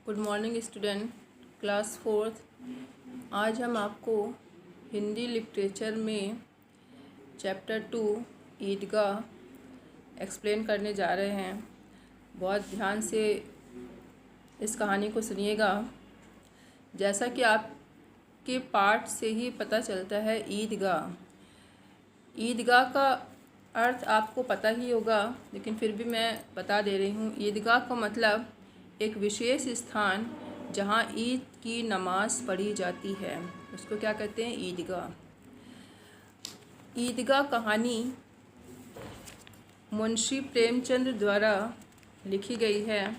Good morning student, class fourth. आज हम आपको हिंदी लिटरेचर में चैप्टर 2 ईदगाह एक्सप्लेन करने जा रहे हैं। बहुत ध्यान से इस कहानी को सुनिएगा। जैसा कि आपके पाठ से ही पता चलता है, ईदगाह का अर्थ आपको पता ही होगा, लेकिन फिर भी मैं बता दे रही हूँ। ईदगाह का मतलब एक विशेष स्थान जहाँ ईद की नमाज पढ़ी जाती है, उसको क्या कहते हैं? ईदगाह। ईदगाह कहानी मुंशी प्रेमचंद द्वारा लिखी गई है।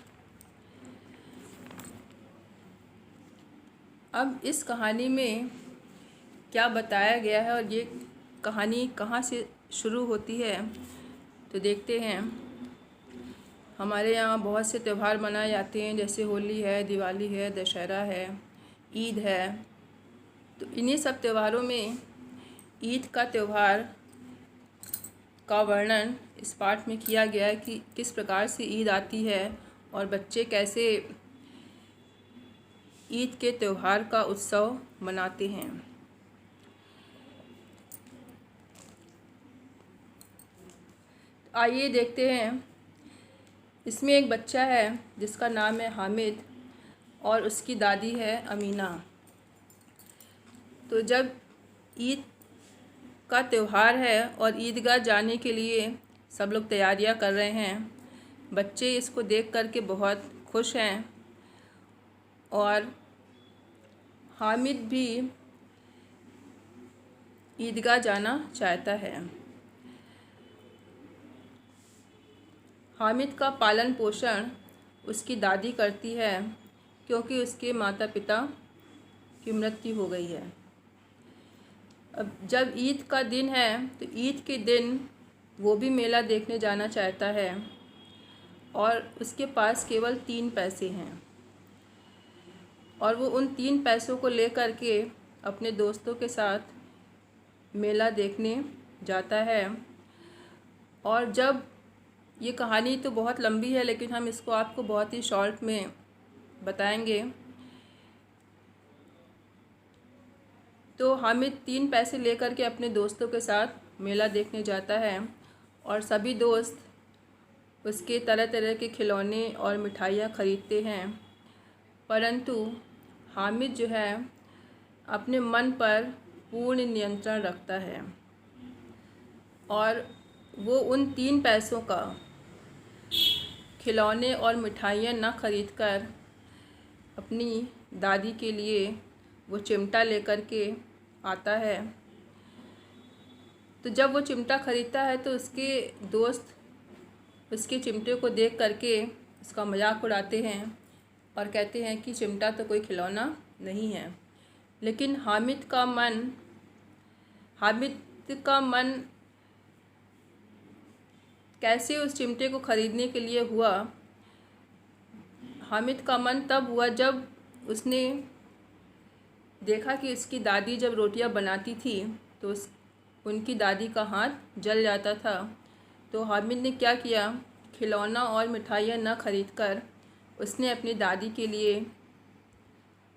अब इस कहानी में क्या बताया गया है और ये कहानी कहाँ से शुरू होती है, तो देखते हैं। हमारे यहाँ बहुत से त्यौहार मनाए जाते हैं, जैसे होली है, दिवाली है, दशहरा है, ईद है। तो इन्हीं सब त्योहारों में ईद का त्यौहार का वर्णन इस पाठ में किया गया है कि किस प्रकार से ईद आती है और बच्चे कैसे ईद के त्यौहार का उत्सव मनाते हैं। आइए देखते हैं। इसमें एक बच्चा है जिसका नाम है हामिद और उसकी दादी है अमीना। तो जब ईद का त्यौहार है और ईदगाह जाने के लिए सब लोग तैयारियां कर रहे हैं, बच्चे इसको देख कर के बहुत खुश हैं और हामिद भी ईदगाह जाना चाहता है। हामिद का पालन पोषण उसकी दादी करती है, क्योंकि उसके माता पिता की मृत्यु हो गई है। अब जब ईद का दिन है तो ईद के दिन वो भी मेला देखने जाना चाहता है और उसके पास केवल 3 पैसे हैं और वो उन 3 पैसों को लेकर के अपने दोस्तों के साथ मेला देखने जाता है। और जब ये कहानी तो बहुत लंबी है, लेकिन हम इसको आपको बहुत ही शॉर्ट में बताएंगे। तो हामिद 3 पैसे लेकर के अपने दोस्तों के साथ मेला देखने जाता है और सभी दोस्त उसके तरह तरह के खिलौने और मिठाइयाँ खरीदते हैं, परंतु हामिद जो है अपने मन पर पूर्ण नियंत्रण रखता है और वो उन 3 पैसों का खिलौने और मिठाइयाँ न खरीदकर अपनी दादी के लिए वो चिमटा लेकर के आता है। तो जब वो चिमटा खरीदता है तो उसके दोस्त उसके चिमटे को देख करके उसका मजाक उड़ाते हैं और कहते हैं कि चिमटा तो कोई खिलौना नहीं है। लेकिन हामिद का मन कैसे उस चिमटे को खरीदने के लिए हुआ? हामिद का मन तब हुआ जब उसने देखा कि उसकी दादी जब रोटियां बनाती थी तो उनकी दादी का हाथ जल जाता था। तो हामिद ने क्या किया, खिलौना और मिठाइयाँ न खरीदकर उसने अपनी दादी के लिए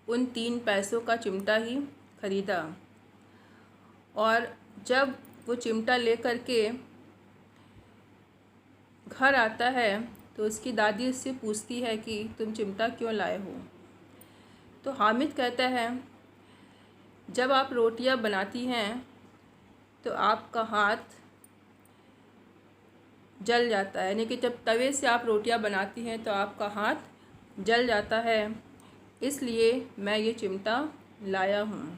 उन 3 पैसों का चिमटा ही खरीदा। और जब वो चिमटा लेकर के घर आता है तो उसकी दादी उससे पूछती है कि तुम चिमटा क्यों लाए हो? तो हामिद कहता है, जब आप रोटियां बनाती हैं तो आपका हाथ जल जाता है, यानी कि जब तवे से आप रोटियां बनाती हैं तो आपका हाथ जल जाता है, इसलिए मैं ये चिमटा लाया हूँ।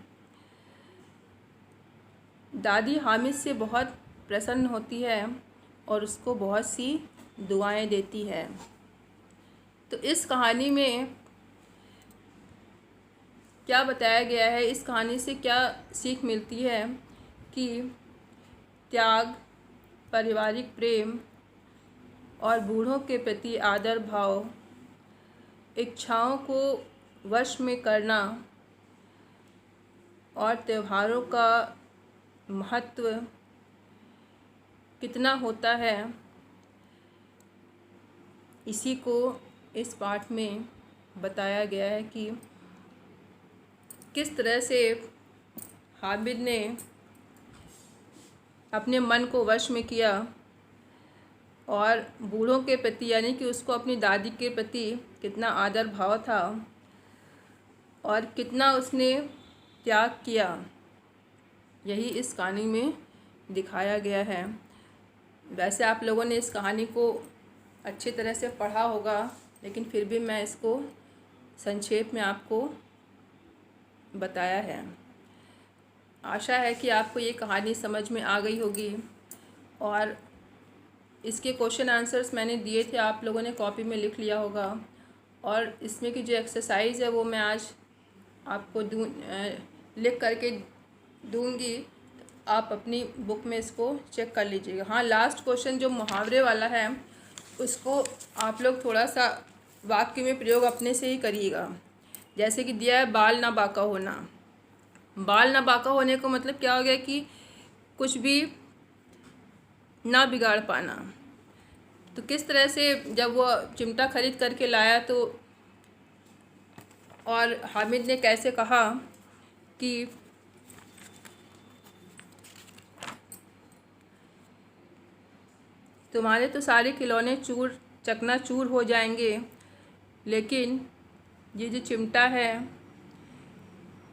दादी हामिद से बहुत प्रसन्न होती है और उसको बहुत सी दुआएं देती है। तो इस कहानी में क्या बताया गया है, इस कहानी से क्या सीख मिलती है कि त्याग, पारिवारिक प्रेम और बूढ़ों के प्रति आदर भाव, इच्छाओं को वश में करना और त्योहारों का महत्व कितना होता है, इसी को इस पाठ में बताया गया है कि किस तरह से हामिद ने अपने मन को वश में किया और बूढ़ों के प्रति यानी कि उसको अपनी दादी के प्रति कितना आदर भाव था और कितना उसने त्याग किया, यही इस कहानी में दिखाया गया है। वैसे आप लोगों ने इस कहानी को अच्छी तरह से पढ़ा होगा, लेकिन फिर भी मैं इसको संक्षेप में आपको बताया है। आशा है कि आपको ये कहानी समझ में आ गई होगी और इसके क्वेश्चन आंसर्स मैंने दिए थे, आप लोगों ने कॉपी में लिख लिया होगा। और इसमें की जो एक्सरसाइज है वो मैं आज आपको लिख करके दूंगी, आप अपनी बुक में इसको चेक कर लीजिएगा। हाँ, लास्ट क्वेश्चन जो मुहावरे वाला है उसको आप लोग थोड़ा सा वाक्य में प्रयोग अपने से ही करिएगा। जैसे कि दिया है बाल ना बांका होना। बाल ना बांका होने का मतलब क्या हो गया कि कुछ भी ना बिगाड़ पाना। तो किस तरह से जब वो चिमटा खरीद करके लाया तो और हामिद ने कैसे कहा कि तुम्हारे तो सारे खिलौने चकनाचूर हो जाएंगे, लेकिन ये जो चिमटा है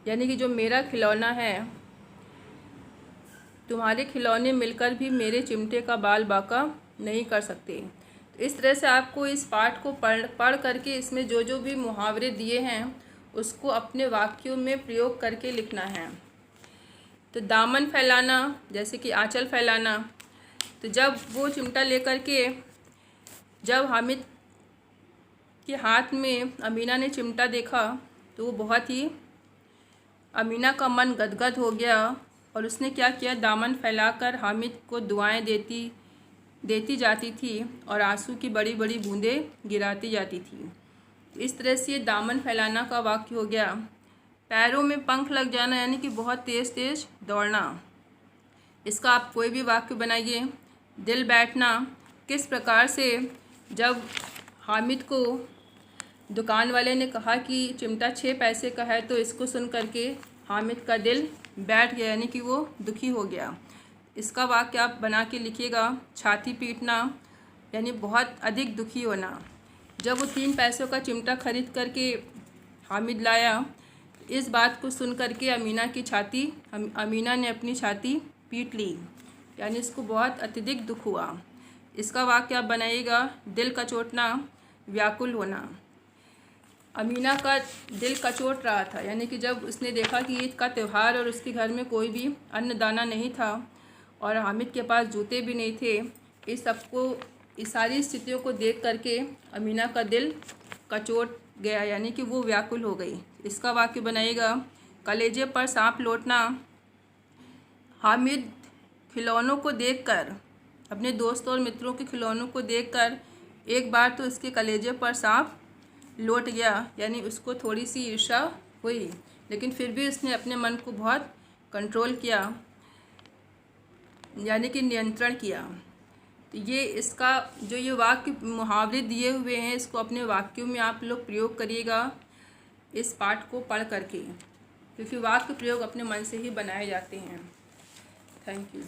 यानी कि जो मेरा खिलौना है, तुम्हारे खिलौने मिलकर भी मेरे चिमटे का बाल बांका नहीं कर सकते। तो इस तरह से आपको इस पाठ को पढ़ करके इसमें जो जो भी मुहावरे दिए हैं उसको अपने वाक्यों में प्रयोग करके लिखना है। तो दामन फैलाना, जैसे कि आंचल फैलाना। तो जब वो चिमटा लेकर के जब हामिद के हाथ में अमीना ने चिमटा देखा तो वो बहुत ही, अमीना का मन गदगद हो गया और उसने क्या किया, दामन फैलाकर हामिद को दुआएं देती जाती थी और आंसू की बड़ी बड़ी बूंदें गिराती जाती थी। इस तरह से दामन फैलाना का वाक्य हो गया। पैरों में पंख लग जाना यानी कि बहुत तेज़ तेज़ दौड़ना। इसका आप कोई भी वाक्य बनाइए। दिल बैठना, किस प्रकार से जब हामिद को दुकान वाले ने कहा कि चिमटा 6 पैसे का है तो इसको सुन करके हामिद का दिल बैठ गया यानी कि वो दुखी हो गया। इसका वाक्य आप बना के लिखिएगा। छाती पीटना यानी बहुत अधिक दुखी होना। जब वो 3 पैसों का चिमटा खरीद करके हामिद लाया, इस बात को सुन करके अमीना ने अपनी छाती पीट ली यानी इसको बहुत अत्यधिक दुख हुआ। इसका वाक्य आप बनाइएगा। दिल कचोटना, व्याकुल होना। अमीना का दिल कचोट रहा था यानी कि जब उसने देखा कि ईद का त्यौहार और उसके घर में कोई भी अन्न दाना नहीं था और हामिद के पास जूते भी नहीं थे, इस सारी स्थितियों को देख करके अमीना का दिल कचोट गया यानी कि वो व्याकुल हो गई। इसका वाक्य बनाइएगा। कलेजे पर सांप लौटना। हामिद खिलौनों को देखकर, अपने दोस्तों और मित्रों के खिलौनों को देखकर एक बार तो उसके कलेजे पर सांप लौट गया यानी उसको थोड़ी सी ईर्ष्या हुई, लेकिन फिर भी उसने अपने मन को बहुत कंट्रोल किया यानी कि नियंत्रण किया। तो ये इसका जो ये वाक्य मुहावरे दिए हुए हैं इसको अपने वाक्यों में आप लोग प्रयोग करिएगा इस पाठ को पढ़ करके, क्योंकि वाक्य प्रयोग अपने मन से ही बनाए जाते हैं। Thank you.